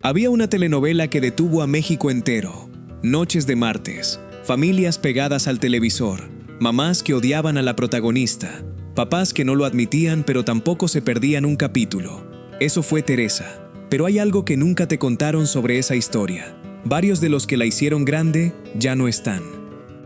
Había una telenovela que detuvo a México entero. Noches de martes, familias pegadas al televisor, mamás que odiaban a la protagonista, papás que no lo admitían pero tampoco se perdían un capítulo. Eso fue Teresa. Pero hay algo que nunca te contaron sobre esa historia. Varios de los que la hicieron grande ya no están.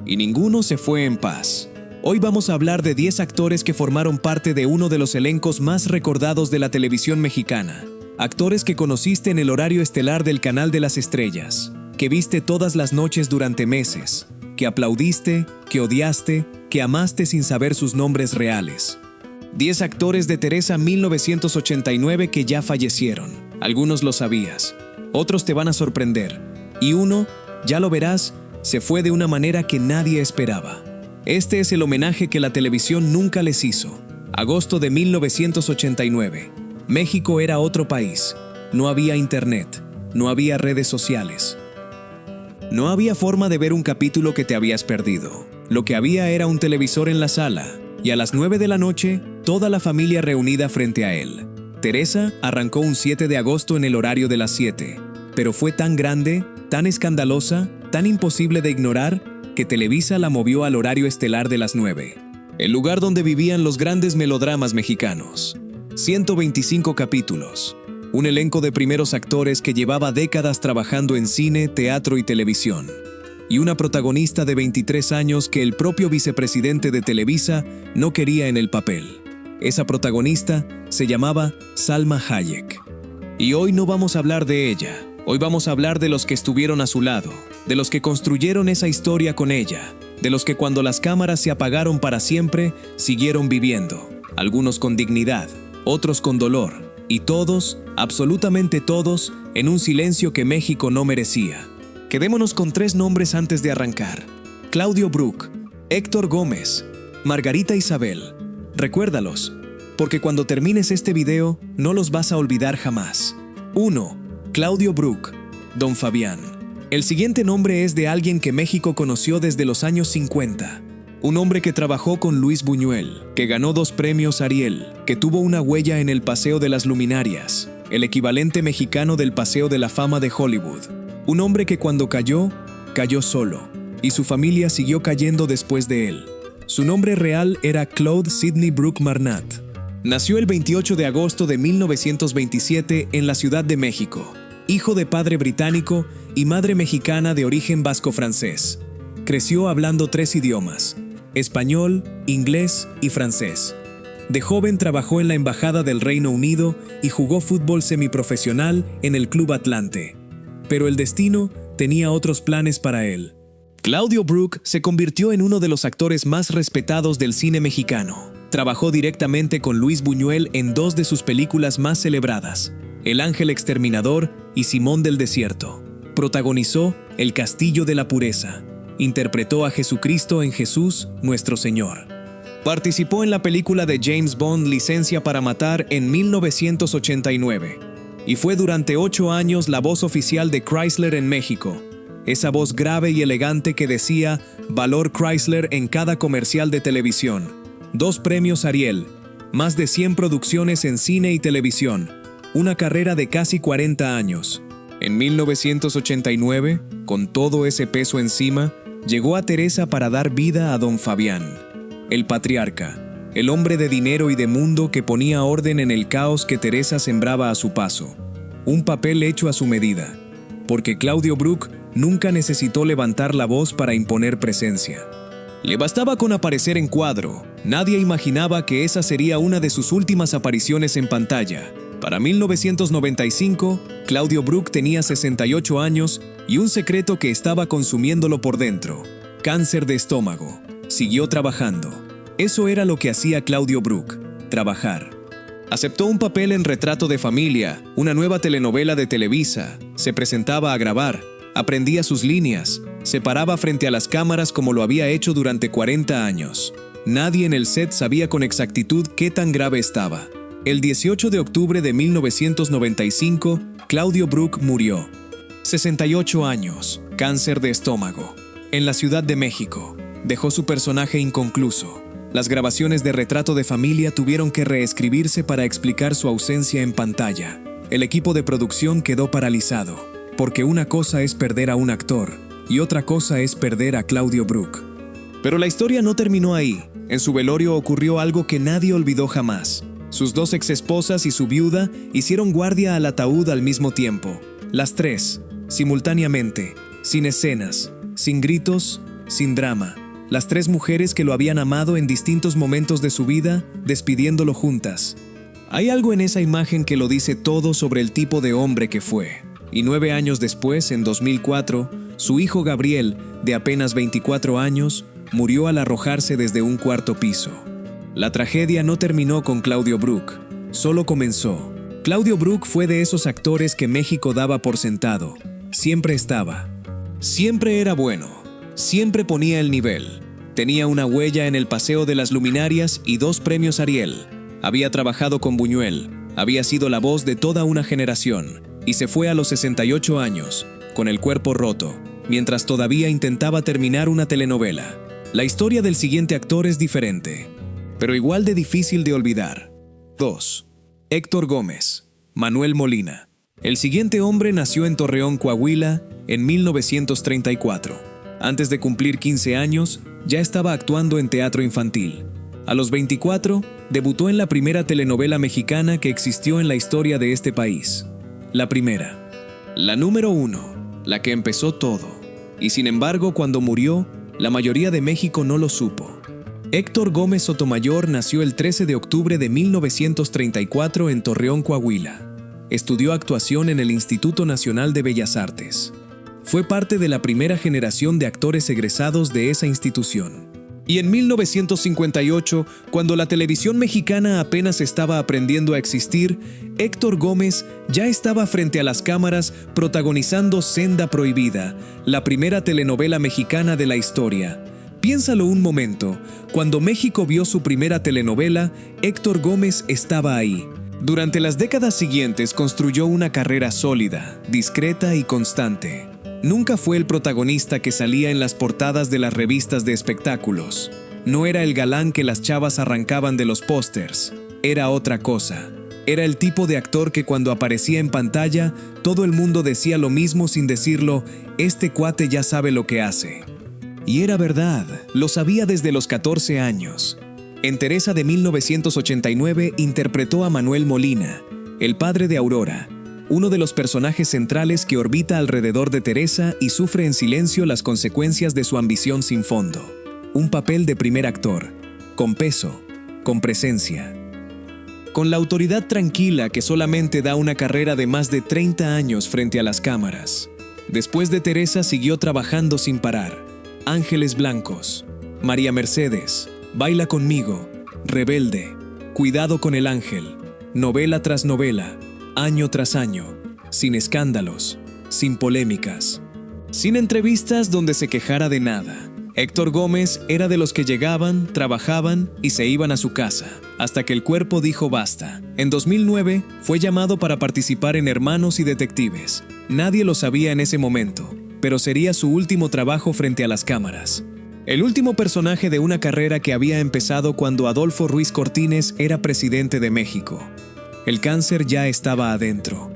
Y ninguno se fue en paz. Hoy vamos a hablar de 10 actores que formaron parte de uno de los elencos más recordados de la televisión mexicana. Actores que conociste en el horario estelar del Canal de las Estrellas, que viste todas las noches durante meses, que aplaudiste, que odiaste, que amaste sin saber sus nombres reales. 10 actores de Teresa 1989 que ya fallecieron. Algunos lo sabías, otros te van a sorprender. Y uno, ya lo verás, se fue de una manera que nadie esperaba. Este es el homenaje que la televisión nunca les hizo. Agosto de 1989. México era otro país. No había internet, no había redes sociales. No había forma de ver un capítulo que te habías perdido. Lo que había era un televisor en la sala, y a las 9 de la noche, toda la familia reunida frente a él. Teresa arrancó un 7 de agosto en el horario de las 7, pero fue tan grande, tan escandalosa, tan imposible de ignorar, que Televisa la movió al horario estelar de las 9, el lugar donde vivían los grandes melodramas mexicanos. 125 capítulos, un elenco de primeros actores que llevaba décadas trabajando en cine, teatro y televisión, y una protagonista de 23 años que el propio vicepresidente de Televisa no quería en el papel. Esa protagonista se llamaba Salma Hayek. Y hoy no vamos a hablar de ella, hoy vamos a hablar de los que estuvieron a su lado, de los que construyeron esa historia con ella, de los que cuando las cámaras se apagaron para siempre, siguieron viviendo, algunos con dignidad, otros con dolor, y todos, absolutamente todos, en un silencio que México no merecía. Quedémonos con 3 nombres antes de arrancar: Claudio Brook, Héctor Gómez, Margarita Isabel. Recuérdalos, porque cuando termines este video no los vas a olvidar jamás. 1. Claudio Brook, Don Fabián. El siguiente nombre es de alguien que México conoció desde los años 50. Un hombre que trabajó con Luis Buñuel, que ganó 2 premios Ariel, que tuvo una huella en el Paseo de las Luminarias, el equivalente mexicano del Paseo de la Fama de Hollywood. Un hombre que cuando cayó, cayó solo, y su familia siguió cayendo después de él. Su nombre real era Claude Sidney Brook Marnat. Nació el 28 de agosto de 1927 en la Ciudad de México, hijo de padre británico y madre mexicana de origen vasco-francés. Creció hablando 3 idiomas: español, inglés y francés. De joven trabajó en la Embajada del Reino Unido y jugó fútbol semiprofesional en el Club Atlante. Pero el destino tenía otros planes para él. Claudio Brook se convirtió en uno de los actores más respetados del cine mexicano. Trabajó directamente con Luis Buñuel en 2 de sus películas más celebradas, El Ángel Exterminador y Simón del Desierto. Protagonizó El Castillo de la Pureza. Interpretó a Jesucristo en Jesús, Nuestro Señor. Participó en la película de James Bond Licencia para Matar en 1989. Y fue durante 8 años la voz oficial de Chrysler en México. Esa voz grave y elegante que decía "Valor Chrysler" en cada comercial de televisión. 2 premios Ariel, más de 100 producciones en cine y televisión, una carrera de casi 40 años. En 1989, con todo ese peso encima, llegó a Teresa para dar vida a Don Fabián, el patriarca, el hombre de dinero y de mundo que ponía orden en el caos que Teresa sembraba a su paso. Un papel hecho a su medida, porque Claudio Brook nunca necesitó levantar la voz para imponer presencia. Le bastaba con aparecer en cuadro. Nadie imaginaba que esa sería una de sus últimas apariciones en pantalla. Para 1995, Claudio Brook tenía 68 años y un secreto que estaba consumiéndolo por dentro: cáncer de estómago. Siguió trabajando. Eso era lo que hacía Claudio Brook: trabajar. Aceptó un papel en Retrato de Familia, una nueva telenovela de Televisa. Se presentaba a grabar, aprendía sus líneas, se paraba frente a las cámaras como lo había hecho durante 40 años. Nadie en el set sabía con exactitud qué tan grave estaba. El 18 de octubre de 1995, Claudio Brook murió. 68 años, cáncer de estómago. En la Ciudad de México, dejó su personaje inconcluso. Las grabaciones de Retrato de Familia tuvieron que reescribirse para explicar su ausencia en pantalla. el equipo de producción quedó paralizado, porque una cosa es perder a un actor y otra cosa es perder a Claudio Brook. Pero la historia no terminó ahí. En su velorio ocurrió algo que nadie olvidó jamás. Sus dos exesposas y su viuda hicieron guardia al ataúd al mismo tiempo. Las tres, simultáneamente, sin escenas, sin gritos, sin drama. Las tres mujeres que lo habían amado en distintos momentos de su vida, despidiéndolo juntas. Hay algo en esa imagen que lo dice todo sobre el tipo de hombre que fue. Y 9 años después, en 2004, su hijo Gabriel, de apenas 24 años, murió al arrojarse desde un 4º piso. La tragedia no terminó con Claudio Brook, solo comenzó. Claudio Brook fue de esos actores que México daba por sentado. Siempre estaba. Siempre era bueno. Siempre ponía el nivel. Tenía una huella en el Paseo de las Luminarias y 2 premios Ariel. Había trabajado con Buñuel. Había sido la voz de toda una generación. Y se fue a los 68 años, con el cuerpo roto, mientras todavía intentaba terminar una telenovela. La historia del siguiente actor es diferente, pero igual de difícil de olvidar. 2. Héctor Gómez, Manuel Molina. El siguiente hombre nació en Torreón, Coahuila, en 1934. Antes de cumplir 15 años, ya estaba actuando en teatro infantil. A los 24, debutó en la primera telenovela mexicana que existió en la historia de este país. La primera. La número 1, la que empezó todo. Y sin embargo, cuando murió, la mayoría de México no lo supo. Héctor Gómez Sotomayor nació el 13 de octubre de 1934 en Torreón, Coahuila. Estudió actuación en el Instituto Nacional de Bellas Artes. Fue parte de la primera generación de actores egresados de esa institución. Y en 1958, cuando la televisión mexicana apenas estaba aprendiendo a existir, Héctor Gómez ya estaba frente a las cámaras protagonizando Senda Prohibida, la primera telenovela mexicana de la historia. Piénsalo un momento, cuando México vio su primera telenovela, Héctor Gómez estaba ahí. Durante las décadas siguientes construyó una carrera sólida, discreta y constante. Nunca fue el protagonista que salía en las portadas de las revistas de espectáculos. No era el galán que las chavas arrancaban de los pósters. Era otra cosa. Era el tipo de actor que cuando aparecía en pantalla, todo el mundo decía lo mismo sin decirlo: este cuate ya sabe lo que hace. Y era verdad, lo sabía desde los 14 años. En Teresa de 1989 interpretó a Manuel Molina, el padre de Aurora, uno de los personajes centrales que orbita alrededor de Teresa y sufre en silencio las consecuencias de su ambición sin fondo. Un papel de primer actor, con peso, con presencia. Con la autoridad tranquila que solamente da una carrera de más de 30 años frente a las cámaras. Después de Teresa siguió trabajando sin parar. Ángeles Blancos, María Mercedes, Baila conmigo, Rebelde, Cuidado con el ángel, novela tras novela, año tras año, sin escándalos, sin polémicas, sin entrevistas donde se quejara de nada. Héctor Gómez era de los que llegaban, trabajaban y se iban a su casa, hasta que el cuerpo dijo basta. En 2009 fue llamado para participar en Hermanos y Detectives. Nadie lo sabía en ese momento, pero sería su último trabajo frente a las cámaras. El último personaje de una carrera que había empezado cuando Adolfo Ruiz Cortines era presidente de México. El cáncer ya estaba adentro.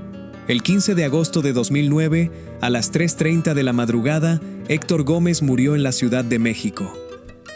El 15 de agosto de 2009, a las 3:30 de la madrugada, Héctor Gómez murió en la Ciudad de México.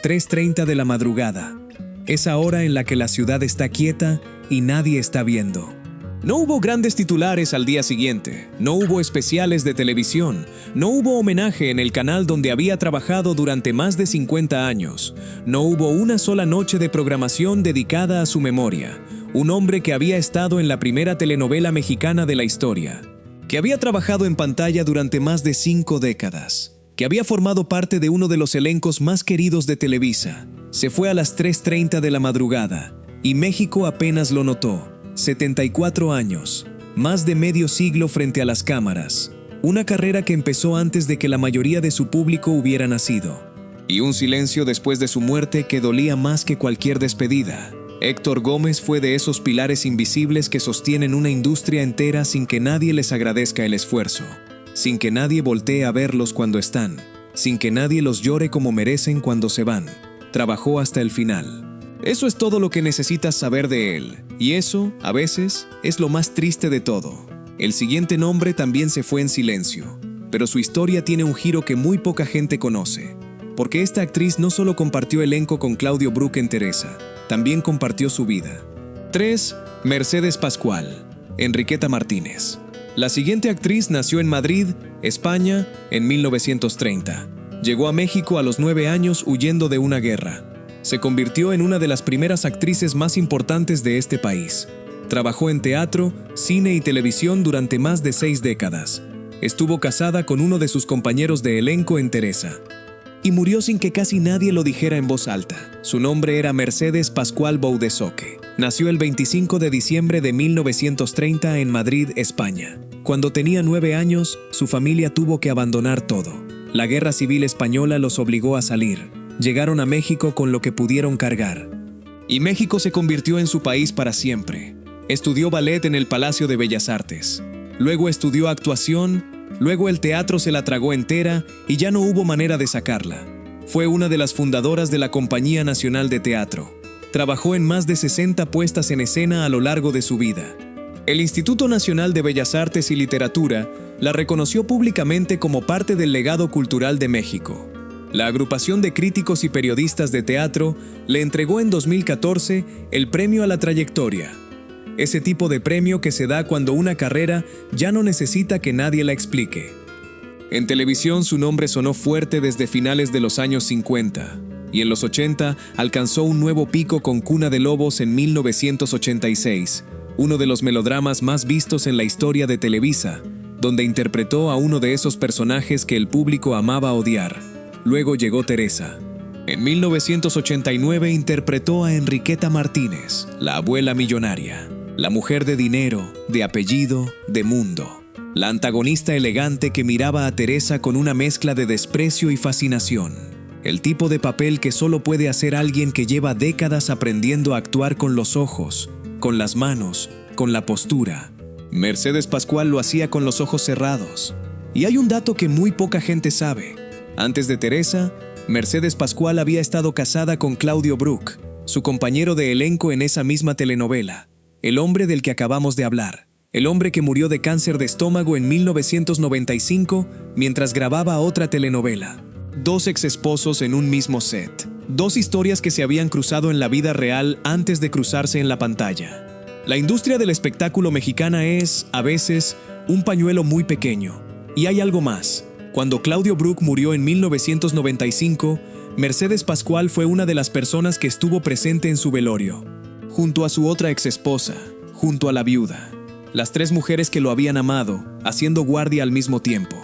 3:30 de la madrugada. Esa hora en la que la ciudad está quieta y nadie está viendo. No hubo grandes titulares al día siguiente, no hubo especiales de televisión, no hubo homenaje en el canal donde había trabajado durante más de 50 años, no hubo una sola noche de programación dedicada a su memoria. Un hombre que había estado en la primera telenovela mexicana de la historia, que había trabajado en pantalla durante más de 5 décadas, que había formado parte de uno de los elencos más queridos de Televisa. Se fue a las 3:30 de la madrugada y México apenas lo notó. 74 años, más de medio siglo frente a las cámaras, una carrera que empezó antes de que la mayoría de su público hubiera nacido. Y un silencio después de su muerte que dolía más que cualquier despedida. Héctor Gómez fue de esos pilares invisibles que sostienen una industria entera sin que nadie les agradezca el esfuerzo, sin que nadie voltee a verlos cuando están, sin que nadie los llore como merecen cuando se van. Trabajó hasta el final. Eso es todo lo que necesitas saber de él, y eso, a veces, es lo más triste de todo. El siguiente nombre también se fue en silencio, pero su historia tiene un giro que muy poca gente conoce, porque esta actriz no solo compartió elenco con Claudio Brook en Teresa, también compartió su vida. 3. Mercedes Pascual, Enriqueta Martínez. La siguiente actriz nació en Madrid, España, en 1930. Llegó a México a los 9 años huyendo de una guerra. Se convirtió en una de las primeras actrices más importantes de este país. Trabajó en teatro, cine y televisión durante más de 6 décadas. Estuvo casada con uno de sus compañeros de elenco en Teresa. Y murió sin que casi nadie lo dijera en voz alta. Su nombre era Mercedes Pascual Boudesoque. Nació el 25 de diciembre de 1930 en Madrid, España. Cuando tenía 9 años, su familia tuvo que abandonar todo. La Guerra Civil Española los obligó a salir. Llegaron a México con lo que pudieron cargar. Y México se convirtió en su país para siempre. Estudió ballet en el Palacio de Bellas Artes. Luego estudió actuación, luego el teatro se la tragó entera y ya no hubo manera de sacarla. Fue una de las fundadoras de la Compañía Nacional de Teatro. Trabajó en más de 60 puestas en escena a lo largo de su vida. El Instituto Nacional de Bellas Artes y Literatura la reconoció públicamente como parte del legado cultural de México. La agrupación de críticos y periodistas de teatro le entregó en 2014 el Premio a la Trayectoria. Ese tipo de premio que se da cuando una carrera ya no necesita que nadie la explique. En televisión su nombre sonó fuerte desde finales de los años 50. Y en los 80 alcanzó un nuevo pico con Cuna de Lobos en 1986, uno de los melodramas más vistos en la historia de Televisa, donde interpretó a uno de esos personajes que el público amaba odiar. Luego llegó Teresa. En 1989 interpretó a Enriqueta Martínez, la abuela millonaria, la mujer de dinero, de apellido, de mundo, la antagonista elegante que miraba a Teresa con una mezcla de desprecio y fascinación. El tipo de papel que solo puede hacer alguien que lleva décadas aprendiendo a actuar con los ojos, con las manos, con la postura. Mercedes Pascual lo hacía con los ojos cerrados. Y hay un dato que muy poca gente sabe. Antes de Teresa, Mercedes Pascual había estado casada con Claudio Brook, su compañero de elenco en esa misma telenovela, el hombre del que acabamos de hablar. El hombre que murió de cáncer de estómago en 1995 mientras grababa otra telenovela. 2 exesposos en un mismo set. 2 historias que se habían cruzado en la vida real antes de cruzarse en la pantalla. La industria del espectáculo mexicana es, a veces, un pañuelo muy pequeño. Y hay algo más. Cuando Claudio Brook murió en 1995, Mercedes Pascual fue una de las personas que estuvo presente en su velorio, junto a su otra exesposa, junto a la viuda. Las 3 mujeres que lo habían amado, haciendo guardia al mismo tiempo.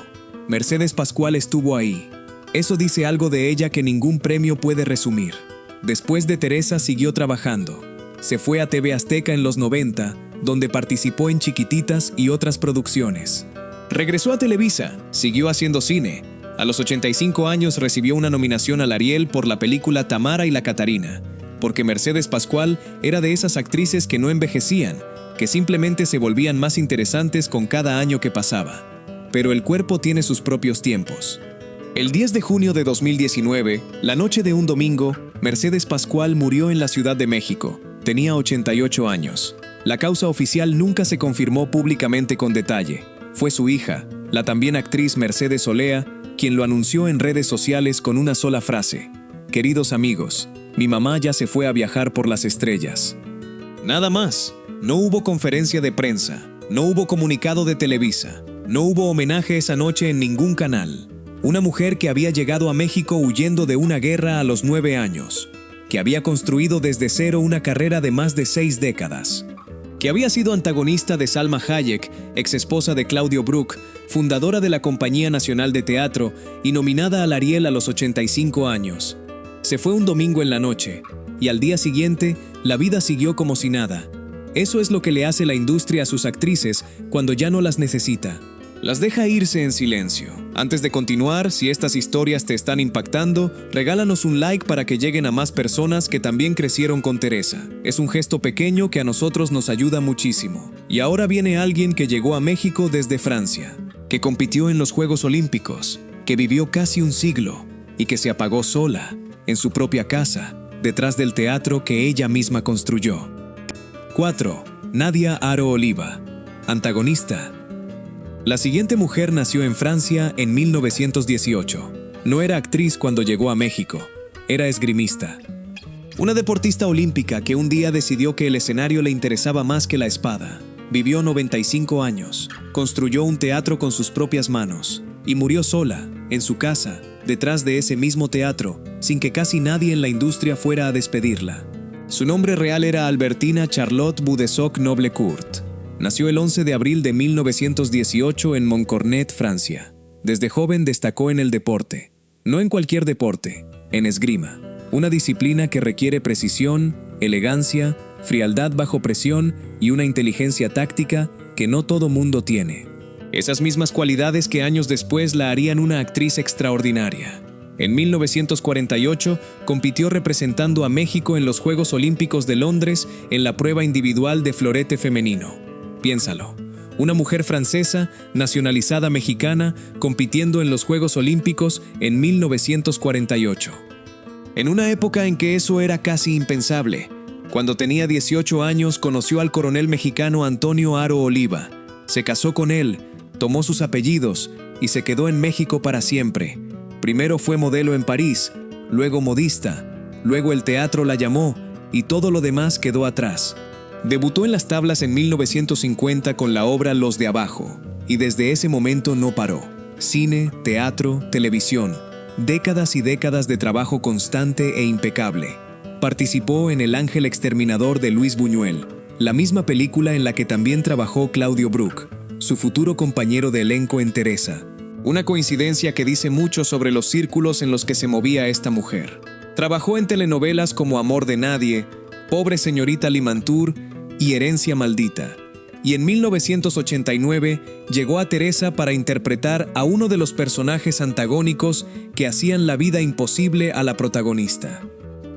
Mercedes Pascual estuvo ahí. Eso dice algo de ella que ningún premio puede resumir. Después de Teresa siguió trabajando. Se fue a TV Azteca en los 90, donde participó en Chiquititas y otras producciones. Regresó a Televisa, siguió haciendo cine. A los 85 años recibió una nominación al Ariel por la película Tamara y la Catarina, porque Mercedes Pascual era de esas actrices que no envejecían, que simplemente se volvían más interesantes con cada año que pasaba. Pero el cuerpo tiene sus propios tiempos. El 10 de junio de 2019, la noche de un domingo, Mercedes Pascual murió en la Ciudad de México. Tenía 88 años. La causa oficial nunca se confirmó públicamente con detalle. Fue su hija, la también actriz Mercedes Olea, quien lo anunció en redes sociales con una sola frase: «Queridos amigos, mi mamá ya se fue a viajar por las estrellas». Nada más. No hubo conferencia de prensa, no hubo comunicado de Televisa, no hubo homenaje esa noche en ningún canal. Una mujer que había llegado a México huyendo de una guerra a los 9 años, que había construido desde cero una carrera de más de 6 décadas, que había sido antagonista de Salma Hayek, exesposa de Claudio Brook, fundadora de la Compañía Nacional de Teatro y nominada al Ariel a los 85 años. Se fue un domingo en la noche, y al día siguiente, la vida siguió como si nada. Eso es lo que le hace la industria a sus actrices cuando ya no las necesita. Las deja irse en silencio. Antes de continuar, si estas historias te están impactando, regálanos un like para que lleguen a más personas que también crecieron con Teresa. Es un gesto pequeño que a nosotros nos ayuda muchísimo. Y ahora viene alguien que llegó a México desde Francia, que compitió en los Juegos Olímpicos, que vivió casi un siglo y que se apagó sola, en su propia casa, detrás del teatro que ella misma construyó. 4. Nadia Aro Oliva, antagonista La siguiente mujer nació en Francia en 1918. No era actriz cuando llegó a México, era esgrimista. Una deportista olímpica que un día decidió que el escenario le interesaba más que la espada. Vivió 95 años, construyó un teatro con sus propias manos y murió sola, en su casa, detrás de ese mismo teatro, sin que casi nadie en la industria fuera a despedirla. Su nombre real era Albertina Charlotte Boudessoc Noblecourt. Nació el 11 de abril de 1918 en Montcornet, Francia. Desde joven destacó en el deporte. No en cualquier deporte, en esgrima. Una disciplina que requiere precisión, elegancia, frialdad bajo presión y una inteligencia táctica que no todo mundo tiene. Esas mismas cualidades que años después la harían una actriz extraordinaria. En 1948 compitió representando a México en los Juegos Olímpicos de Londres en la prueba individual de florete femenino. Piénsalo, una mujer francesa, nacionalizada mexicana, compitiendo en los Juegos Olímpicos en 1948. En una época en que eso era casi impensable. Cuando tenía 18 años conoció al coronel mexicano Antonio Haro Oliva. Se casó con él, tomó sus apellidos y se quedó en México para siempre. Primero fue modelo en París, luego modista, luego el teatro la llamó y todo lo demás quedó atrás. Debutó en las tablas en 1950 con la obra Los de Abajo y desde ese momento no paró. Cine, teatro, televisión, décadas y décadas de trabajo constante e impecable. Participó en El Ángel Exterminador de Luis Buñuel, la misma película en la que también trabajó Claudio Brook, su futuro compañero de elenco en Teresa. Una coincidencia que dice mucho sobre los círculos en los que se movía esta mujer. Trabajó en telenovelas como Amor de Nadie, Pobre Señorita Limantour y Herencia Maldita. Y en 1989 llegó a Teresa para interpretar a uno de los personajes antagónicos que hacían la vida imposible a la protagonista.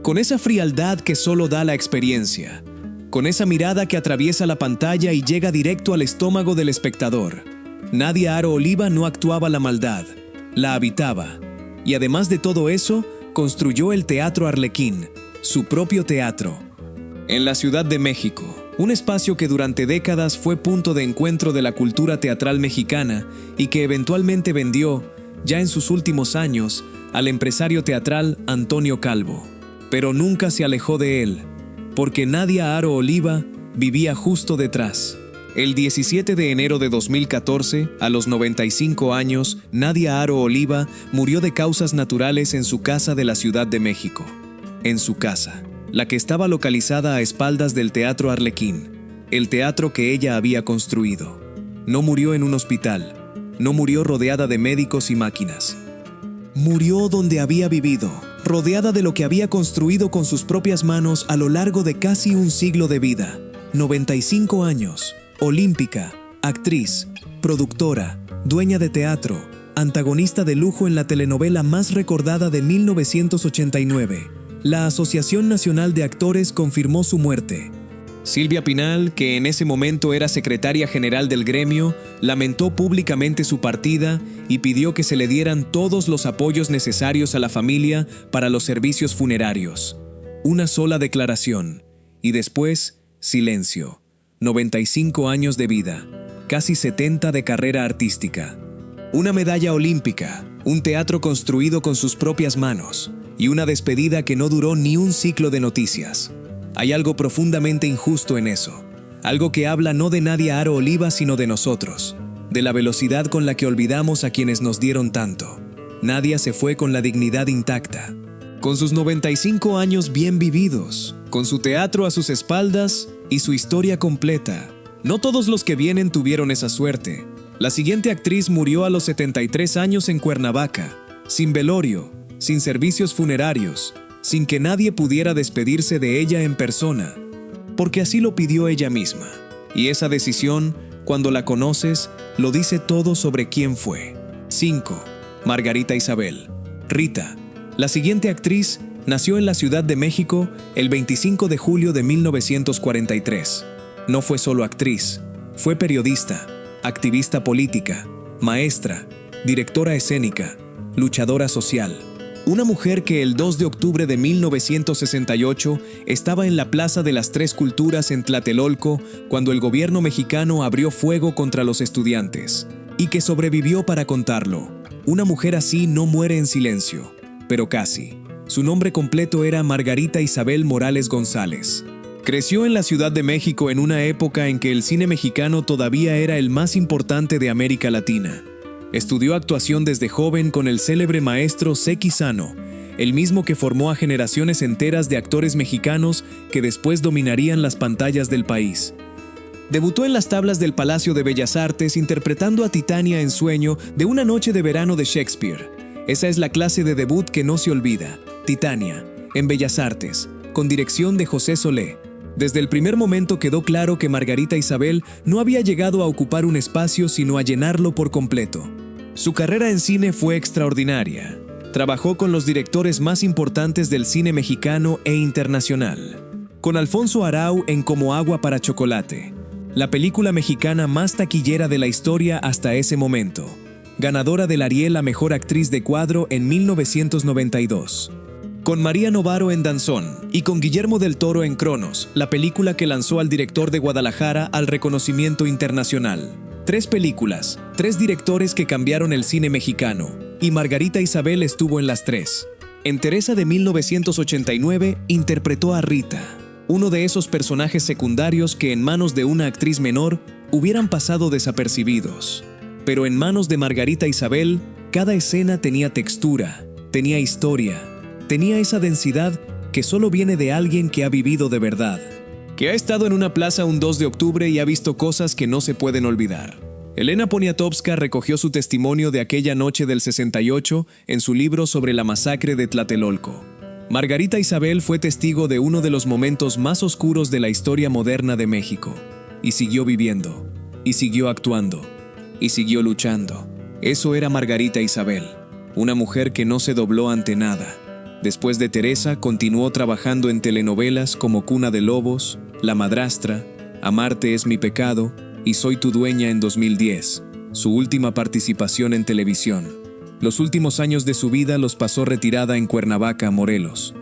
Con esa frialdad que solo da la experiencia, con esa mirada que atraviesa la pantalla y llega directo al estómago del espectador, Nadia Haro Oliva no actuaba la maldad, la habitaba. Y además de todo eso, construyó el Teatro Arlequín, su propio teatro, en la Ciudad de México, un espacio que durante décadas fue punto de encuentro de la cultura teatral mexicana y que eventualmente vendió, ya en sus últimos años, al empresario teatral Antonio Calvo. Pero nunca se alejó de él, porque Nadia Haro Oliva vivía justo detrás. El 17 de enero de 2014, a los 95 años, Nadia Haro Oliva murió de causas naturales en su casa de la Ciudad de México. En su casa, la que estaba localizada a espaldas del Teatro Arlequín, el teatro que ella había construido. No murió en un hospital, no murió rodeada de médicos y máquinas. Murió donde había vivido, rodeada de lo que había construido con sus propias manos a lo largo de casi un siglo de vida. 95 años, olímpica, actriz, productora, dueña de teatro, antagonista de lujo en la telenovela más recordada de 1989. La Asociación Nacional de Actores confirmó su muerte. Silvia Pinal, que en ese momento era secretaria general del gremio, lamentó públicamente su partida y pidió que se le dieran todos los apoyos necesarios a la familia para los servicios funerarios. Una sola declaración, y después, silencio. 95 años de vida, casi 70 de carrera artística. Una medalla olímpica, un teatro construido con sus propias manos, y una despedida que no duró ni un ciclo de noticias. Hay algo profundamente injusto en eso. Algo que habla no de Nadia Haro Oliva, sino de nosotros. De la velocidad con la que olvidamos a quienes nos dieron tanto. Nadia se fue con la dignidad intacta. Con sus 95 años bien vividos. Con su teatro a sus espaldas y su historia completa. No todos los que vienen tuvieron esa suerte. La siguiente actriz murió a los 73 años en Cuernavaca. Sin velorio, sin servicios funerarios, sin que nadie pudiera despedirse de ella en persona, porque así lo pidió ella misma. Y esa decisión, cuando la conoces, lo dice todo sobre quién fue. 5. Margarita Isabel. Rita. La siguiente actriz nació en la Ciudad de México el 25 de julio de 1943. No fue solo actriz, fue periodista, activista política, maestra, directora escénica, luchadora social. Una mujer que el 2 de octubre de 1968 estaba en la Plaza de las Tres Culturas en Tlatelolco cuando el gobierno mexicano abrió fuego contra los estudiantes. y que sobrevivió para contarlo. Una mujer así no muere en silencio, pero casi. Su nombre completo era Margarita Isabel Morales González. Creció en la Ciudad de México en una época en que el cine mexicano todavía era el más importante de América Latina. Estudió actuación desde joven con el célebre maestro Seki Sano, el mismo que formó a generaciones enteras de actores mexicanos que después dominarían las pantallas del país. Debutó en las tablas del Palacio de Bellas Artes interpretando a Titania en Sueño de una noche de verano de Shakespeare. Esa es la clase de debut que no se olvida. Titania, en Bellas Artes, con dirección de José Solé. Desde el primer momento quedó claro que Margarita Isabel no había llegado a ocupar un espacio sino a llenarlo por completo. Su carrera en cine fue extraordinaria. Trabajó con los directores más importantes del cine mexicano e internacional. Con Alfonso Arau en Como agua para chocolate, la película mexicana más taquillera de la historia hasta ese momento. Ganadora del Ariel a Mejor Actriz de Cuadro en 1992. Con María Novaro en Danzón y con Guillermo del Toro en Cronos, la película que lanzó al director de Guadalajara al reconocimiento internacional. 3 películas, 3 directores que cambiaron el cine mexicano, y Margarita Isabel estuvo en las 3. En Teresa de 1989 interpretó a Rita, uno de esos personajes secundarios que en manos de una actriz menor hubieran pasado desapercibidos. Pero en manos de Margarita Isabel, cada escena tenía textura, tenía historia, tenía esa densidad que solo viene de alguien que ha vivido de verdad, que ha estado en una plaza un 2 de octubre y ha visto cosas que no se pueden olvidar. Elena Poniatowska recogió su testimonio de aquella noche del 68 en su libro sobre la masacre de Tlatelolco. Margarita Isabel fue testigo de uno de los momentos más oscuros de la historia moderna de México, y siguió viviendo, y siguió actuando, y siguió luchando. Eso era Margarita Isabel, una mujer que no se dobló ante nada. Después de Teresa, continuó trabajando en telenovelas como Cuna de Lobos, La Madrastra, Amarte es mi pecado y Soy tu dueña en 2010, su última participación en televisión. Los últimos años de su vida los pasó retirada en Cuernavaca, Morelos.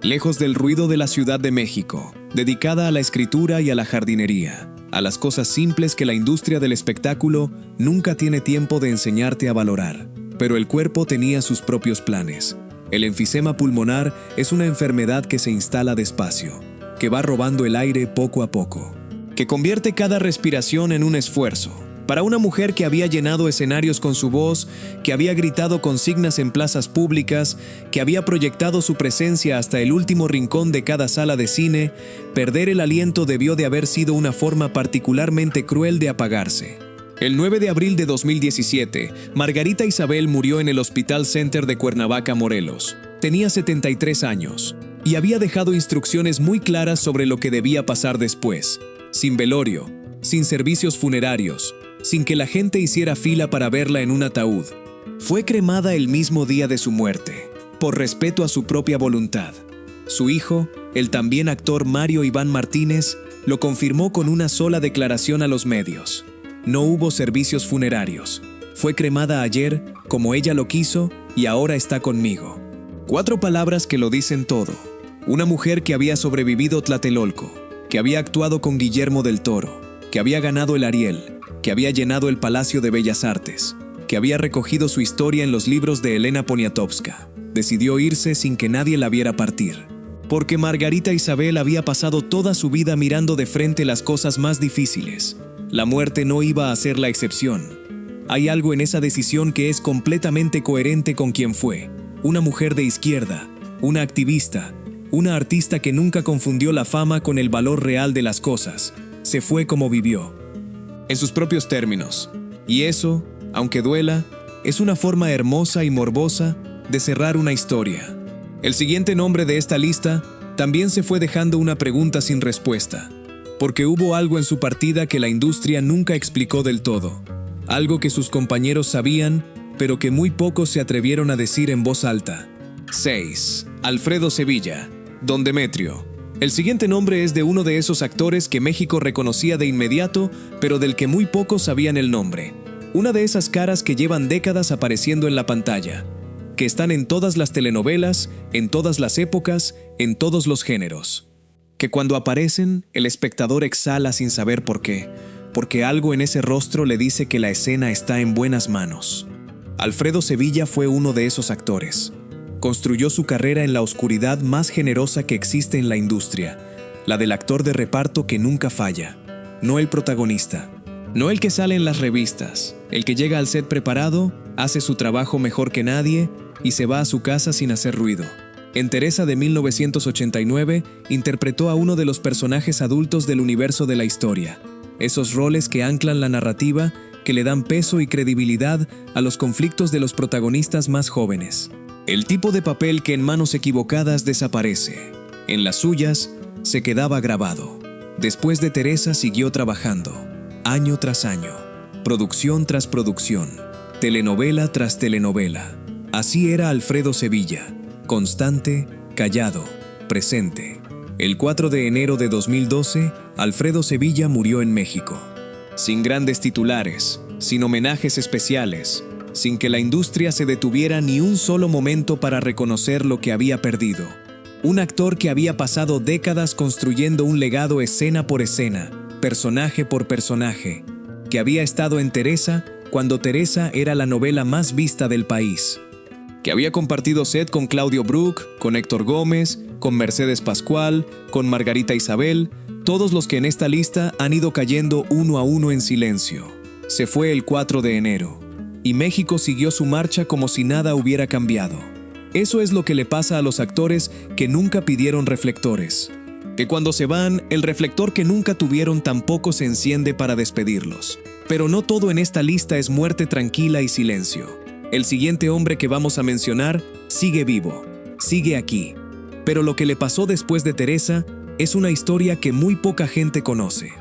Lejos del ruido de la Ciudad de México, dedicada a la escritura y a la jardinería, a las cosas simples que la industria del espectáculo nunca tiene tiempo de enseñarte a valorar. Pero el cuerpo tenía sus propios planes. El enfisema pulmonar es una enfermedad que se instala despacio, que va robando el aire poco a poco, que convierte cada respiración en un esfuerzo. Para una mujer que había llenado escenarios con su voz, que había gritado consignas en plazas públicas, que había proyectado su presencia hasta el último rincón de cada sala de cine, perder el aliento debió de haber sido una forma particularmente cruel de apagarse. El 9 de abril de 2017, Margarita Isabel murió en el Hospital Center de Cuernavaca, Morelos. Tenía 73 años y había dejado instrucciones muy claras sobre lo que debía pasar después. Sin velorio, sin servicios funerarios, sin que la gente hiciera fila para verla en un ataúd. Fue cremada el mismo día de su muerte, por respeto a su propia voluntad. Su hijo, el también actor Mario Iván Martínez, lo confirmó con una sola declaración a los medios. No hubo servicios funerarios. Fue cremada ayer, como ella lo quiso, y ahora está conmigo. 4 palabras que lo dicen todo. Una mujer que había sobrevivido Tlatelolco, que había actuado con Guillermo del Toro, que había ganado el Ariel, que había llenado el Palacio de Bellas Artes, que había recogido su historia en los libros de Elena Poniatowska. Decidió irse sin que nadie la viera partir. Porque Margarita Isabel había pasado toda su vida mirando de frente las cosas más difíciles. La muerte no iba a ser la excepción. Hay algo en esa decisión que es completamente coherente con quien fue. Una mujer de izquierda, una activista, una artista que nunca confundió la fama con el valor real de las cosas. Se fue como vivió, en sus propios términos. Y eso, aunque duela, es una forma hermosa y morbosa de cerrar una historia. El siguiente nombre de esta lista también se fue dejando una pregunta sin respuesta, porque hubo algo en su partida que la industria nunca explicó del todo, algo que sus compañeros sabían, pero que muy pocos se atrevieron a decir en voz alta. 6. Alfredo Sevilla, Don Demetrio. El siguiente nombre es de uno de esos actores que México reconocía de inmediato, pero del que muy pocos sabían el nombre. Una de esas caras que llevan décadas apareciendo en la pantalla, que están en todas las telenovelas, en todas las épocas, en todos los géneros. Que cuando aparecen, el espectador exhala sin saber por qué. porque algo en ese rostro le dice que la escena está en buenas manos. Alfredo Sevilla fue uno de esos actores. Construyó su carrera en la oscuridad más generosa que existe en la industria, la del actor de reparto que nunca falla, no el protagonista, no el que sale en las revistas, el que llega al set preparado, hace su trabajo mejor que nadie y se va a su casa sin hacer ruido. En Teresa de 1989 interpretó a uno de los personajes adultos del universo de la historia, esos roles que anclan la narrativa, que le dan peso y credibilidad a los conflictos de los protagonistas más jóvenes. El tipo de papel que en manos equivocadas desaparece, en las suyas se quedaba grabado. Después de Teresa siguió trabajando, año tras año, producción tras producción, telenovela tras telenovela. Así era Alfredo Sevilla, constante, callado, presente. El 4 de enero de 2012, Alfredo Sevilla murió en México. Sin grandes titulares, sin homenajes especiales, sin que la industria se detuviera ni un solo momento para reconocer lo que había perdido. Un actor que había pasado décadas construyendo un legado escena por escena, personaje por personaje, que había estado en Teresa cuando Teresa era la novela más vista del país, que había compartido set con Claudio Brook, con Héctor Gómez, con Mercedes Pascual, con Margarita Isabel, todos los que en esta lista han ido cayendo uno a uno en silencio. Se fue el 4 de enero, y México siguió su marcha como si nada hubiera cambiado. Eso es lo que le pasa a los actores que nunca pidieron reflectores, que cuando se van, el reflector que nunca tuvieron tampoco se enciende para despedirlos. Pero no todo en esta lista es muerte tranquila y silencio. El siguiente hombre que vamos a mencionar sigue vivo, sigue aquí. Pero lo que le pasó después de Teresa es una historia que muy poca gente conoce.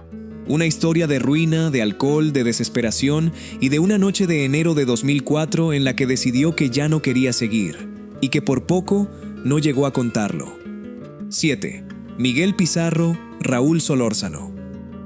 Una historia de ruina, de alcohol, de desesperación y de una noche de enero de 2004 en la que decidió que ya no quería seguir y que por poco no llegó a contarlo. 7. Miguel Pizarro, Raúl Solórzano.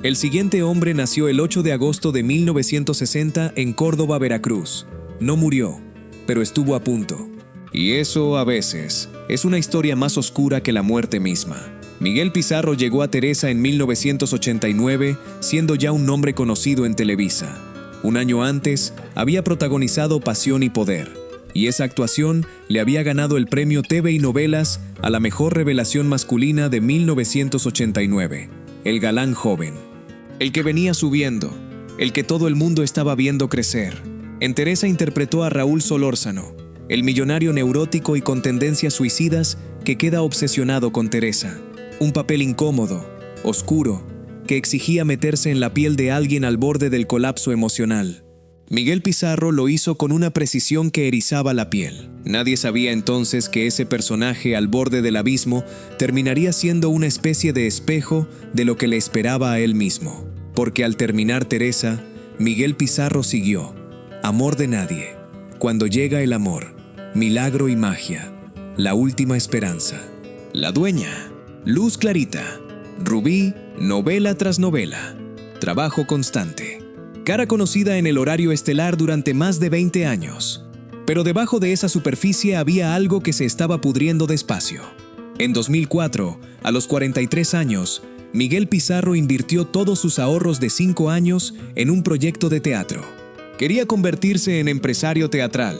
El siguiente hombre nació el 8 de agosto de 1960 en Córdoba, Veracruz. No murió, pero estuvo a punto. Y eso, a veces, es una historia más oscura que la muerte misma. Miguel Pizarro llegó a Teresa en 1989, siendo ya un nombre conocido en Televisa. Un año antes, había protagonizado Pasión y Poder, y esa actuación le había ganado el premio TV y Novelas a la mejor revelación masculina de 1989, el galán joven. El que venía subiendo, el que todo el mundo estaba viendo crecer. En Teresa interpretó a Raúl Solórzano, el millonario neurótico y con tendencias suicidas que queda obsesionado con Teresa. Un papel incómodo, oscuro, que exigía meterse en la piel de alguien al borde del colapso emocional. Miguel Pizarro lo hizo con una precisión que erizaba la piel. Nadie sabía entonces que ese personaje al borde del abismo terminaría siendo una especie de espejo de lo que le esperaba a él mismo. Porque al terminar Teresa, Miguel Pizarro siguió. Amor de nadie. Cuando llega el amor. Milagro y magia. La última esperanza. La dueña. Luz clarita. Rubí, novela tras novela. Trabajo constante. Cara conocida en el horario estelar durante más de 20 años. Pero debajo de esa superficie había algo que se estaba pudriendo despacio. En 2004, a los 43 años, Miguel Pizarro invirtió todos sus ahorros de 5 años en un proyecto de teatro. Quería convertirse en empresario teatral.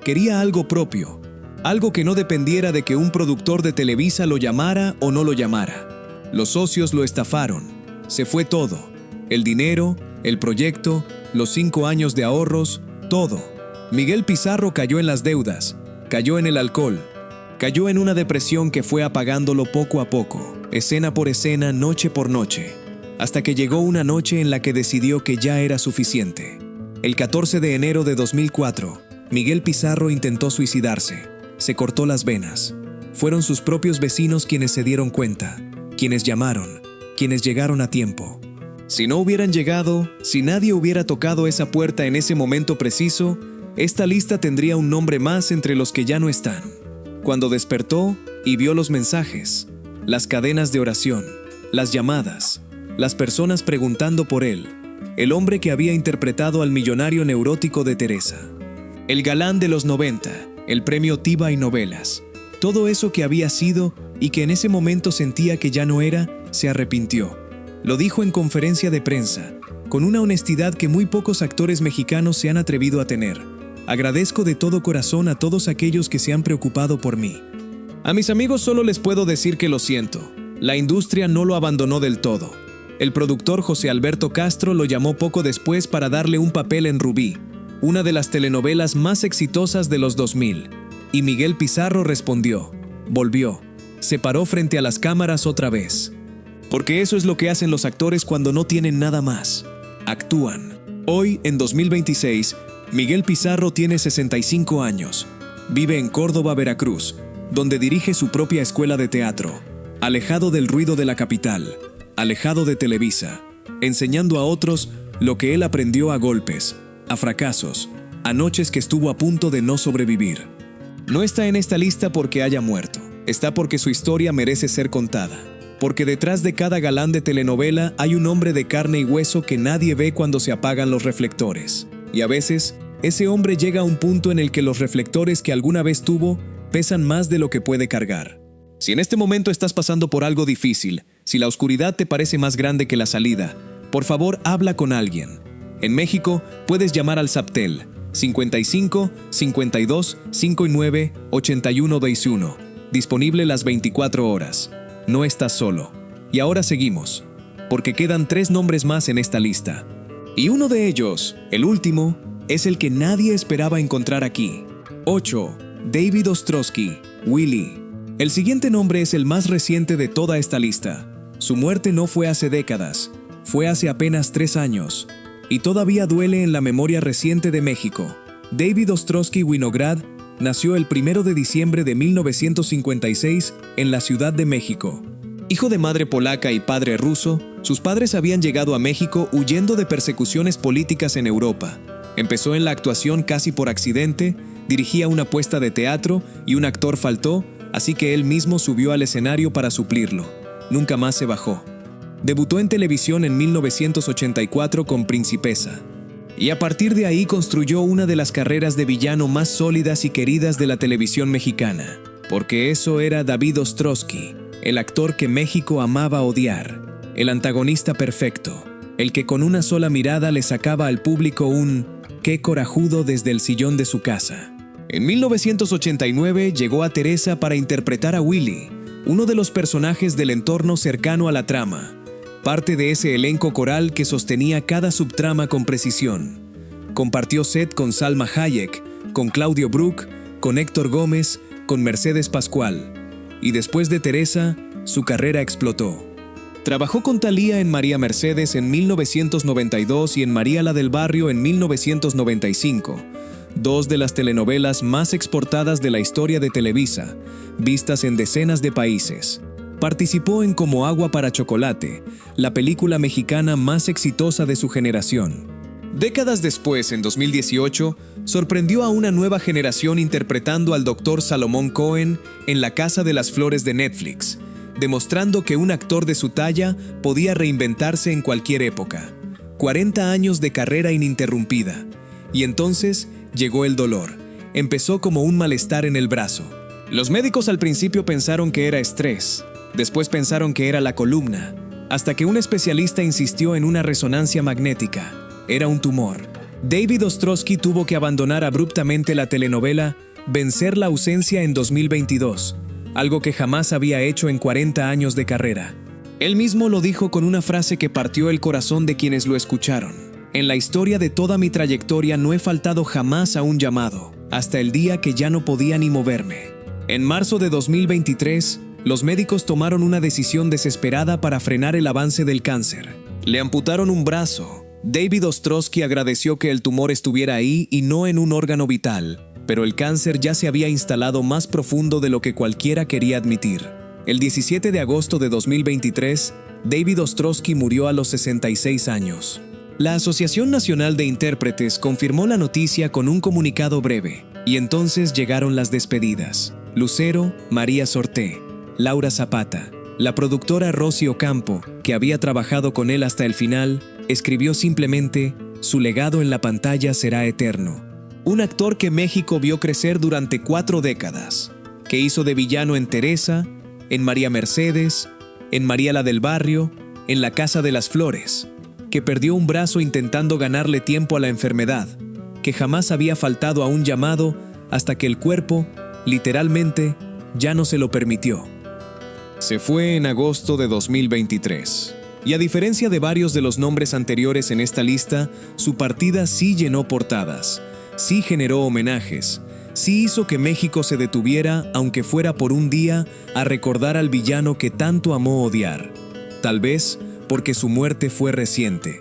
Quería algo propio, algo que no dependiera de que un productor de Televisa lo llamara o no lo llamara. Los socios lo estafaron. Se fue todo. El dinero, el proyecto, los 5 años de ahorros, todo. Miguel Pizarro cayó en las deudas, cayó en el alcohol, cayó en una depresión que fue apagándolo poco a poco, escena por escena, noche por noche, hasta que llegó una noche en la que decidió que ya era suficiente. El 14 de enero de 2004, Miguel Pizarro intentó suicidarse. Se cortó las venas. Fueron sus propios vecinos quienes se dieron cuenta, quienes llamaron, quienes llegaron a tiempo. Si no hubieran llegado, si nadie hubiera tocado esa puerta en ese momento preciso, esta lista tendría un nombre más entre los que ya no están. Cuando despertó y vio los mensajes, las cadenas de oración, las llamadas, las personas preguntando por él, el hombre que había interpretado al millonario neurótico de Teresa, el galán de los 90, el premio TV y Novelas, todo eso que había sido y que en ese momento sentía que ya no era, se arrepintió. Lo dijo en conferencia de prensa, con una honestidad que muy pocos actores mexicanos se han atrevido a tener. Agradezco de todo corazón a todos aquellos que se han preocupado por mí. A mis amigos solo les puedo decir que lo siento. La industria no lo abandonó del todo. El productor José Alberto Castro lo llamó poco después para darle un papel en Rubí, una de las telenovelas más exitosas de los 2000. Y Miguel Pizarro respondió, volvió, se paró frente a las cámaras otra vez. Porque eso es lo que hacen los actores cuando no tienen nada más. Actúan. Hoy, en 2026, Miguel Pizarro tiene 65 años. Vive en Córdoba, Veracruz, donde dirige su propia escuela de teatro, alejado del ruido de la capital, alejado de Televisa, enseñando a otros lo que él aprendió a golpes, a fracasos, a noches que estuvo a punto de no sobrevivir. No está en esta lista porque haya muerto, está porque su historia merece ser contada, porque detrás de cada galán de telenovela hay un hombre de carne y hueso que nadie ve cuando se apagan los reflectores. Y a veces, ese hombre llega a un punto en el que los reflectores que alguna vez tuvo pesan más de lo que puede cargar. Si en este momento estás pasando por algo difícil, si la oscuridad te parece más grande que la salida, por favor habla con alguien. En México puedes llamar al Zaptel 55 52 59 81 21, disponible las 24 horas. No estás solo. Y ahora seguimos, porque quedan 3 nombres más en esta lista. Y uno de ellos, el último, es el que nadie esperaba encontrar aquí. 8. David Ostrowski, Willy. El siguiente nombre es el más reciente de toda esta lista. Su muerte no fue hace décadas, fue hace apenas 3 años. Y todavía duele en la memoria reciente de México. David Ostrowski Winograd nació el 1 de diciembre de 1956 en la Ciudad de México. Hijo de madre polaca y padre ruso, sus padres habían llegado a México huyendo de persecuciones políticas en Europa. Empezó en la actuación casi por accidente, dirigía una puesta de teatro y un actor faltó, así que él mismo subió al escenario para suplirlo. Nunca más se bajó. Debutó en televisión en 1984 con Principesa. Y a partir de ahí construyó una de las carreras de villano más sólidas y queridas de la televisión mexicana. Porque eso era David Ostrowski, el actor que México amaba odiar. El antagonista perfecto. El que con una sola mirada le sacaba al público un «qué corajudo» desde el sillón de su casa. En 1989 llegó a Teresa para interpretar a Willy, uno de los personajes del entorno cercano a la trama, parte de ese elenco coral que sostenía cada subtrama con precisión. Compartió set con Salma Hayek, con Claudio Brook, con Héctor Gómez, con Mercedes Pascual. Y después de Teresa, su carrera explotó. Trabajó con Thalía en María Mercedes en 1992 y en María la del Barrio en 1995, 2 de las telenovelas más exportadas de la historia de Televisa, vistas en decenas de países. Participó en Como agua para chocolate, la película mexicana más exitosa de su generación. Décadas después, en 2018, sorprendió a una nueva generación interpretando al Dr. Salomón Cohen en La Casa de las Flores de Netflix, demostrando que un actor de su talla podía reinventarse en cualquier época. 40 años de carrera ininterrumpida. Y entonces llegó el dolor. Empezó como un malestar en el brazo. Los médicos al principio pensaron que era estrés. Después pensaron que era la columna, hasta que un especialista insistió en una resonancia magnética. Era un tumor. David Ostrowski tuvo que abandonar abruptamente la telenovela Vencer la ausencia en 2022, algo que jamás había hecho en 40 años de carrera. Él mismo lo dijo con una frase que partió el corazón de quienes lo escucharon. En la historia de toda mi trayectoria no he faltado jamás a un llamado, hasta el día que ya no podía ni moverme. En marzo de 2023, los médicos tomaron una decisión desesperada para frenar el avance del cáncer. Le amputaron un brazo. David Ostrowski agradeció que el tumor estuviera ahí y no en un órgano vital, pero el cáncer ya se había instalado más profundo de lo que cualquiera quería admitir. El 17 de agosto de 2023, David Ostrowski murió a los 66 años. La Asociación Nacional de Intérpretes confirmó la noticia con un comunicado breve, y entonces llegaron las despedidas. Lucero, María Sorté, Laura Zapata. La productora Rosy Ocampo, que había trabajado con él hasta el final, escribió simplemente: «Su legado en la pantalla será eterno». Un actor que México vio crecer durante 4 décadas, que hizo de villano en Teresa, en María Mercedes, en María la del Barrio, en La Casa de las Flores. que perdió un brazo intentando ganarle tiempo a la enfermedad, que jamás había faltado a un llamado hasta que el cuerpo, literalmente, ya no se lo permitió. Se fue en agosto de 2023. Y a diferencia de varios de los nombres anteriores en esta lista, su partida sí llenó portadas, sí generó homenajes, sí hizo que México se detuviera, aunque fuera por un día, a recordar al villano que tanto amó odiar. Tal vez porque su muerte fue reciente.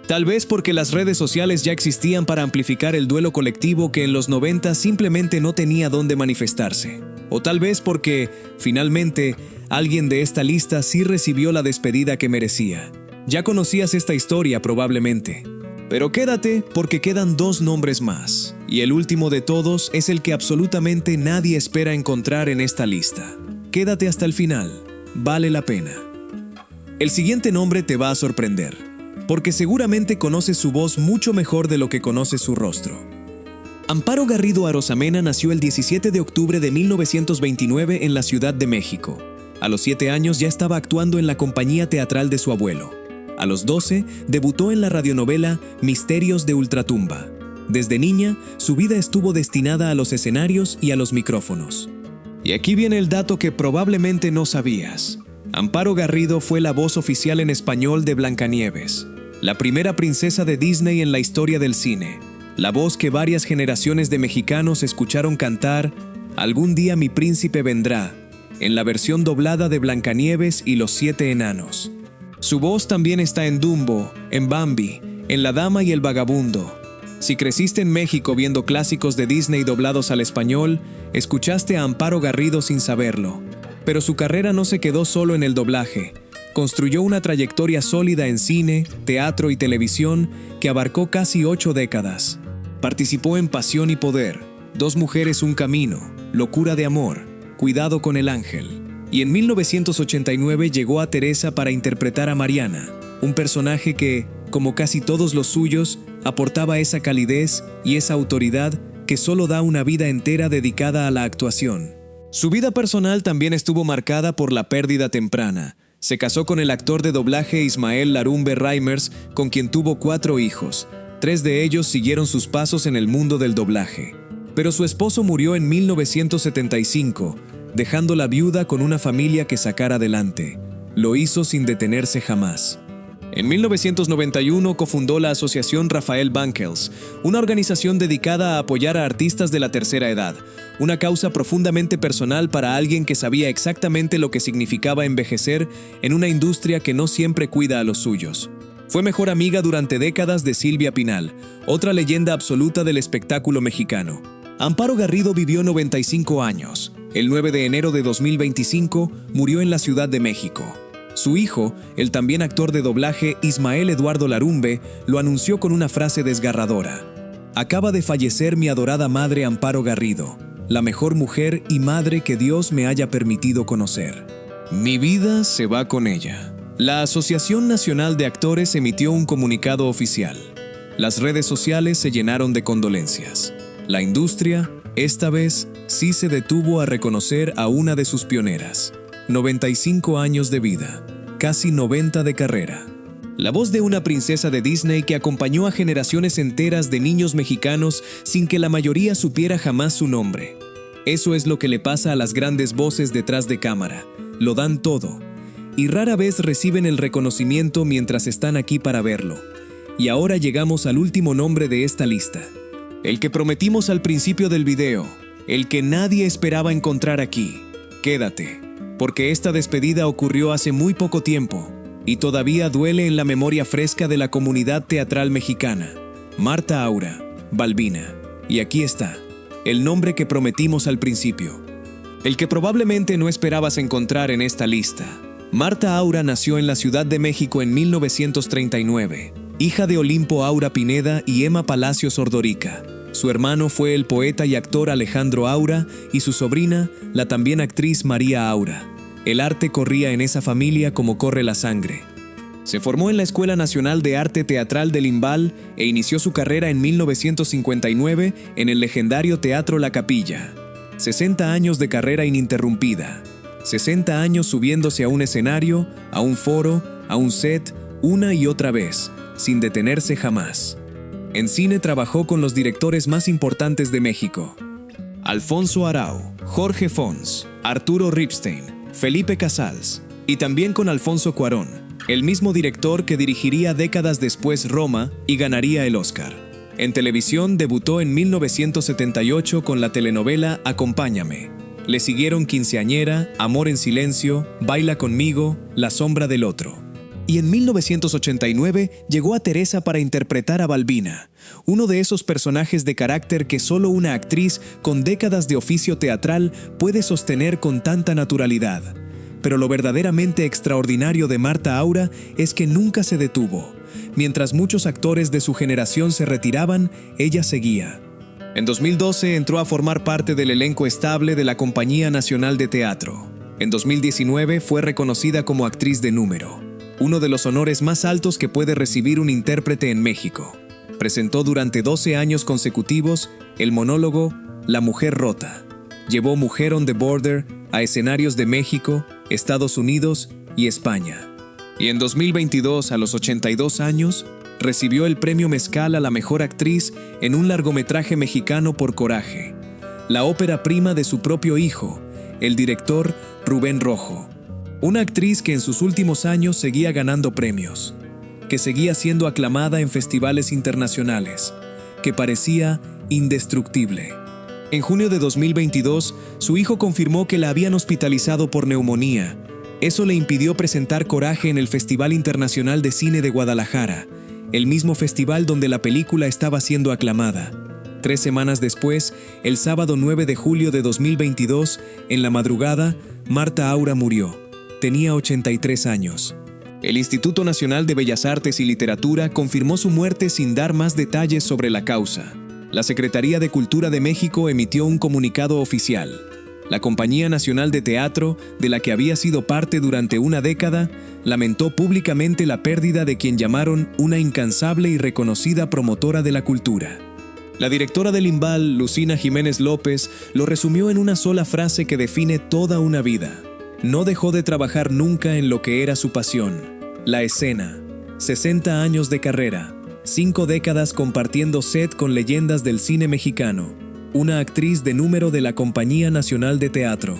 Tal vez porque las redes sociales ya existían para amplificar el duelo colectivo que en los 90 simplemente no tenía dónde manifestarse. O tal vez porque, finalmente, alguien de esta lista sí recibió la despedida que merecía. Ya conocías esta historia probablemente. Pero quédate porque quedan 2 nombres más. Y el último de todos es el que absolutamente nadie espera encontrar en esta lista. Quédate hasta el final. Vale la pena. El siguiente nombre te va a sorprender, porque seguramente conoces su voz mucho mejor de lo que conoces su rostro. Amparo Garrido Arosamena nació el 17 de octubre de 1929 en la Ciudad de México. A los 7 años ya estaba actuando en la compañía teatral de su abuelo. A los 12 debutó en la radionovela Misterios de Ultratumba. Desde niña, su vida estuvo destinada a los escenarios y a los micrófonos. Y aquí viene el dato que probablemente no sabías. Amparo Garrido fue la voz oficial en español de Blancanieves, la primera princesa de Disney en la historia del cine. La voz que varias generaciones de mexicanos escucharon cantar "Algún día mi príncipe vendrá", en la versión doblada de Blancanieves y los 7 enanos. Su voz también está en Dumbo, en Bambi, en La Dama y el Vagabundo. Si creciste en México viendo clásicos de Disney doblados al español, escuchaste a Amparo Garrido sin saberlo. Pero su carrera no se quedó solo en el doblaje. Construyó una trayectoria sólida en cine, teatro y televisión que abarcó casi 8 décadas. Participó en Pasión y Poder, Dos mujeres, un camino, Locura de amor, Cuidado con el ángel. Y en 1989 llegó a Teresa para interpretar a Mariana, un personaje que, como casi todos los suyos, aportaba esa calidez y esa autoridad que solo da una vida entera dedicada a la actuación. Su vida personal también estuvo marcada por la pérdida temprana. Se casó con el actor de doblaje Ismael Larumbe Reimers, con quien tuvo 4 hijos. 3 de ellos siguieron sus pasos en el mundo del doblaje. Pero su esposo murió en 1975, dejándola viuda con una familia que sacar adelante. Lo hizo sin detenerse jamás. En 1991 cofundó la Asociación Rafael Banquels, una organización dedicada a apoyar a artistas de la tercera edad, una causa profundamente personal para alguien que sabía exactamente lo que significaba envejecer en una industria que no siempre cuida a los suyos. Fue mejor amiga durante décadas de Silvia Pinal, otra leyenda absoluta del espectáculo mexicano. Amparo Garrido vivió 95 años. El 9 de enero de 2025 murió en la Ciudad de México. Su hijo, el también actor de doblaje Ismael Eduardo Larumbe, lo anunció con una frase desgarradora. Acaba de fallecer mi adorada madre Amparo Garrido, la mejor mujer y madre que Dios me haya permitido conocer. Mi vida se va con ella. La Asociación Nacional de Actores emitió un comunicado oficial. Las redes sociales se llenaron de condolencias. La industria, esta vez, sí se detuvo a reconocer a una de sus pioneras. 95 años de vida, casi 90 de carrera. La voz de una princesa de Disney que acompañó a generaciones enteras de niños mexicanos sin que la mayoría supiera jamás su nombre. Eso es lo que le pasa a las grandes voces detrás de cámara. Lo dan todo. Y rara vez reciben el reconocimiento mientras están aquí para verlo. Y ahora llegamos al último nombre de esta lista. El que prometimos al principio del video. El que nadie esperaba encontrar aquí. Quédate, porque esta despedida ocurrió hace muy poco tiempo y todavía duele en la memoria fresca de la comunidad teatral mexicana. Marta Aura, Balbina. Y aquí está, el nombre que prometimos al principio. El que probablemente no esperabas encontrar en esta lista. Marta Aura nació en la Ciudad de México en 1939, hija de Olimpo Aura Pineda y Emma Palacios Ordorica. Su hermano fue el poeta y actor Alejandro Aura y su sobrina, la también actriz María Aura. El arte corría en esa familia como corre la sangre. Se formó en la Escuela Nacional de Arte Teatral del Imbal e inició su carrera en 1959 en el legendario Teatro La Capilla. 60 años de carrera ininterrumpida. 60 años subiéndose a un escenario, a un foro, a un set, una y otra vez, sin detenerse jamás. En cine trabajó con los directores más importantes de México: Alfonso Arau, Jorge Fons, Arturo Ripstein, Felipe Casals, y también con Alfonso Cuarón, el mismo director que dirigiría décadas después Roma y ganaría el Oscar. En televisión debutó en 1978 con la telenovela Acompáñame. Le siguieron Quinceañera, Amor en silencio, Baila conmigo, La sombra del otro. Y en 1989 llegó a Teresa para interpretar a Balbina, uno de esos personajes de carácter que solo una actriz con décadas de oficio teatral puede sostener con tanta naturalidad. Pero lo verdaderamente extraordinario de Marta Aura es que nunca se detuvo. Mientras muchos actores de su generación se retiraban, ella seguía. En 2012 entró a formar parte del elenco estable de la Compañía Nacional de Teatro. En 2019 fue reconocida como actriz de número, uno de los honores más altos que puede recibir un intérprete en México. Presentó durante 12 años consecutivos el monólogo La Mujer Rota. Llevó Mujer on the Border a escenarios de México, Estados Unidos y España. Y en 2022, a los 82 años, recibió el premio Mezcal a la mejor actriz en un largometraje mexicano por Coraje, la ópera prima de su propio hijo, el director Rubén Rojo. Una actriz que en sus últimos años seguía ganando premios, que seguía siendo aclamada en festivales internacionales, que parecía indestructible. En junio de 2022, su hijo confirmó que la habían hospitalizado por neumonía. Eso le impidió presentar Coraje en el Festival Internacional de Cine de Guadalajara, el mismo festival donde la película estaba siendo aclamada. 3 semanas después, el sábado 9 de julio de 2022, en la madrugada, Marta Aura murió. Tenía 83 años. El Instituto Nacional de Bellas Artes y Literatura confirmó su muerte sin dar más detalles sobre la causa. La Secretaría de Cultura de México emitió un comunicado oficial. La Compañía Nacional de Teatro, de la que había sido parte durante una década, lamentó públicamente la pérdida de quien llamaron una incansable y reconocida promotora de la cultura. La directora del IMBAL, Lucina Jiménez López, lo resumió en una sola frase que define toda una vida. No dejó de trabajar nunca en lo que era su pasión, la escena. 60 años de carrera, 5 décadas compartiendo set con leyendas del cine mexicano. Una actriz de número de la Compañía Nacional de Teatro.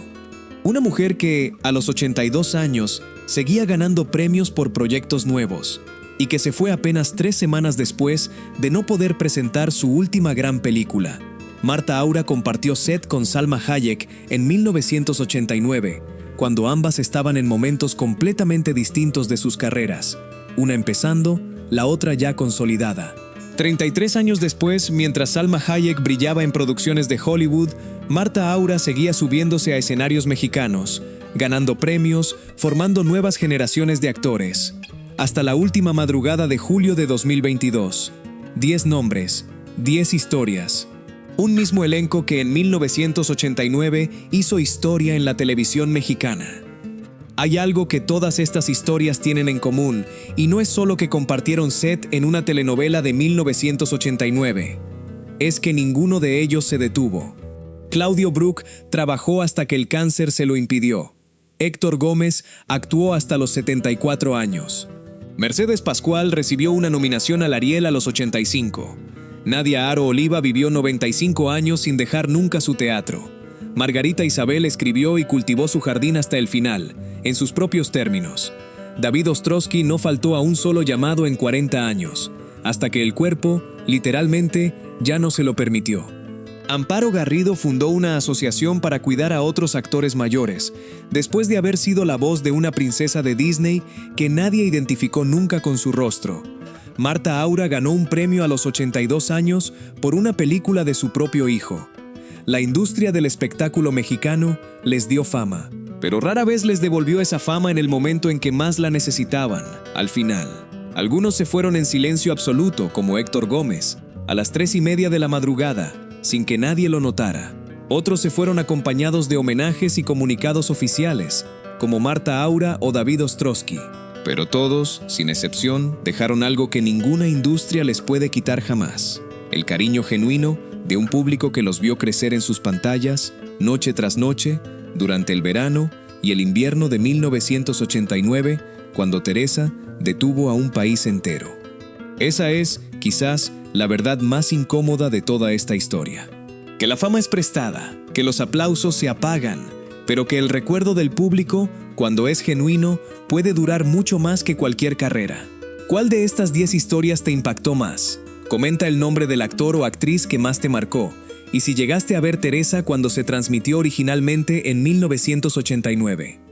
Una mujer que, a los 82 años, seguía ganando premios por proyectos nuevos, y que se fue apenas 3 semanas después de no poder presentar su última gran película. Marta Aura compartió set con Salma Hayek en 1989, cuando ambas estaban en momentos completamente distintos de sus carreras, una empezando, la otra ya consolidada. 33 años después, mientras Salma Hayek brillaba en producciones de Hollywood, Marta Aura seguía subiéndose a escenarios mexicanos, ganando premios, formando nuevas generaciones de actores. Hasta la última madrugada de julio de 2022. 10 nombres, 10 historias. Un mismo elenco que en 1989 hizo historia en la televisión mexicana. Hay algo que todas estas historias tienen en común, y no es solo que compartieron set en una telenovela de 1989. Es que ninguno de ellos se detuvo. Claudio Brook trabajó hasta que el cáncer se lo impidió. Héctor Gómez actuó hasta los 74 años. Mercedes Pascual recibió una nominación al Ariel a los 85. Nadia Aro Oliva vivió 95 años sin dejar nunca su teatro. Margarita Isabel escribió y cultivó su jardín hasta el final, en sus propios términos. David Ostrowski no faltó a un solo llamado en 40 años, hasta que el cuerpo, literalmente, ya no se lo permitió. Amparo Garrido fundó una asociación para cuidar a otros actores mayores, después de haber sido la voz de una princesa de Disney que nadie identificó nunca con su rostro. Marta Aura ganó un premio a los 82 años por una película de su propio hijo. La industria del espectáculo mexicano les dio fama, pero rara vez les devolvió esa fama en el momento en que más la necesitaban, al final. Algunos se fueron en silencio absoluto, como Héctor Gómez, a las 3:30 de la madrugada, sin que nadie lo notara. Otros se fueron acompañados de homenajes y comunicados oficiales, como Marta Aura o David Ostrowski. Pero todos, sin excepción, dejaron algo que ninguna industria les puede quitar jamás: el cariño genuino de un público que los vio crecer en sus pantallas, noche tras noche, durante el verano y el invierno de 1989, cuando Teresa detuvo a un país entero. Esa es, quizás, la verdad más incómoda de toda esta historia. Que la fama es prestada, que los aplausos se apagan, pero que el recuerdo del público, cuando es genuino, puede durar mucho más que cualquier carrera. ¿Cuál de estas 10 historias te impactó más? Comenta el nombre del actor o actriz que más te marcó, y si llegaste a ver Teresa cuando se transmitió originalmente en 1989.